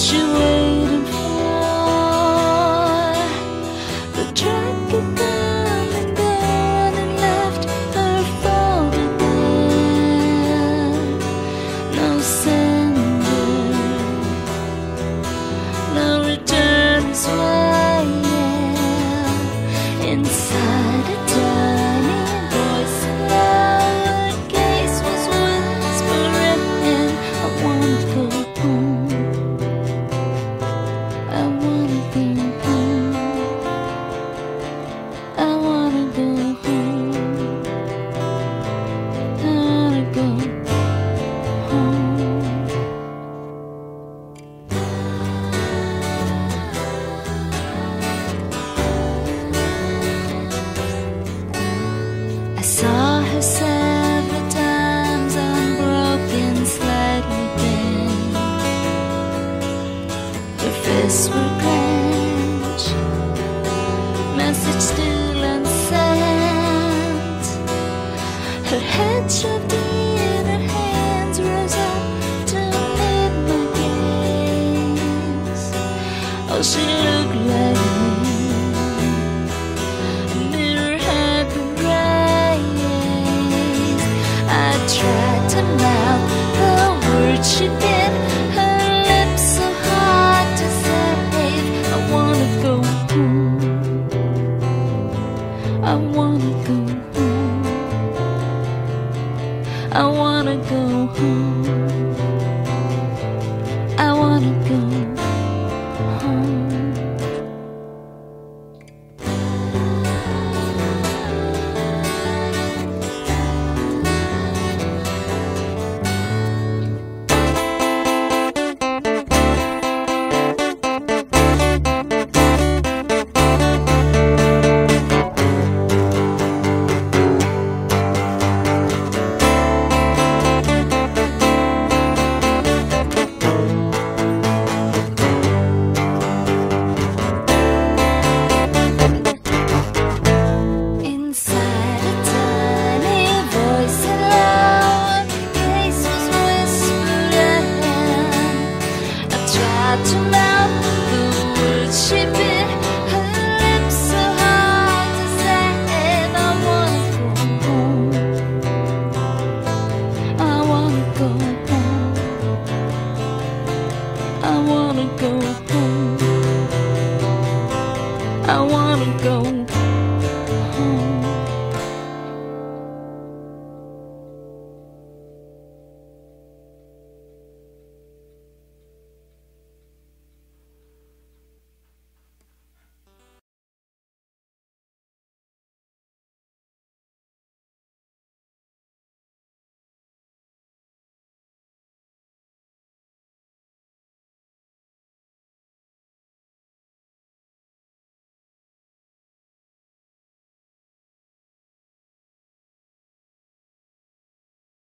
she waiting for? The track had come and gone and left her for dead. No sender, no returns waiting inside a tiny voice. Lowercase was whispering, I wanna go home. I wanna go home. I wanna go home. I wanna go home. I saw her several times, unbroken, slightly bent. Her fists were clenched, message still unsent. Her head shoved in, her hands rose up to meet my gaze. Oh, she looked like me. Mirror had been raised. I tried to mouth the words she did. Her lips so hard to save. I wanna go home. I wanna go home. I wanna go home. I wanna go home. Inside a tiny voice, a lowercase was whispering. I tried to mouth the words she bit. Her lips so hard to say. I wanna go home. I wanna go home. I wanna go home. I wanna go home.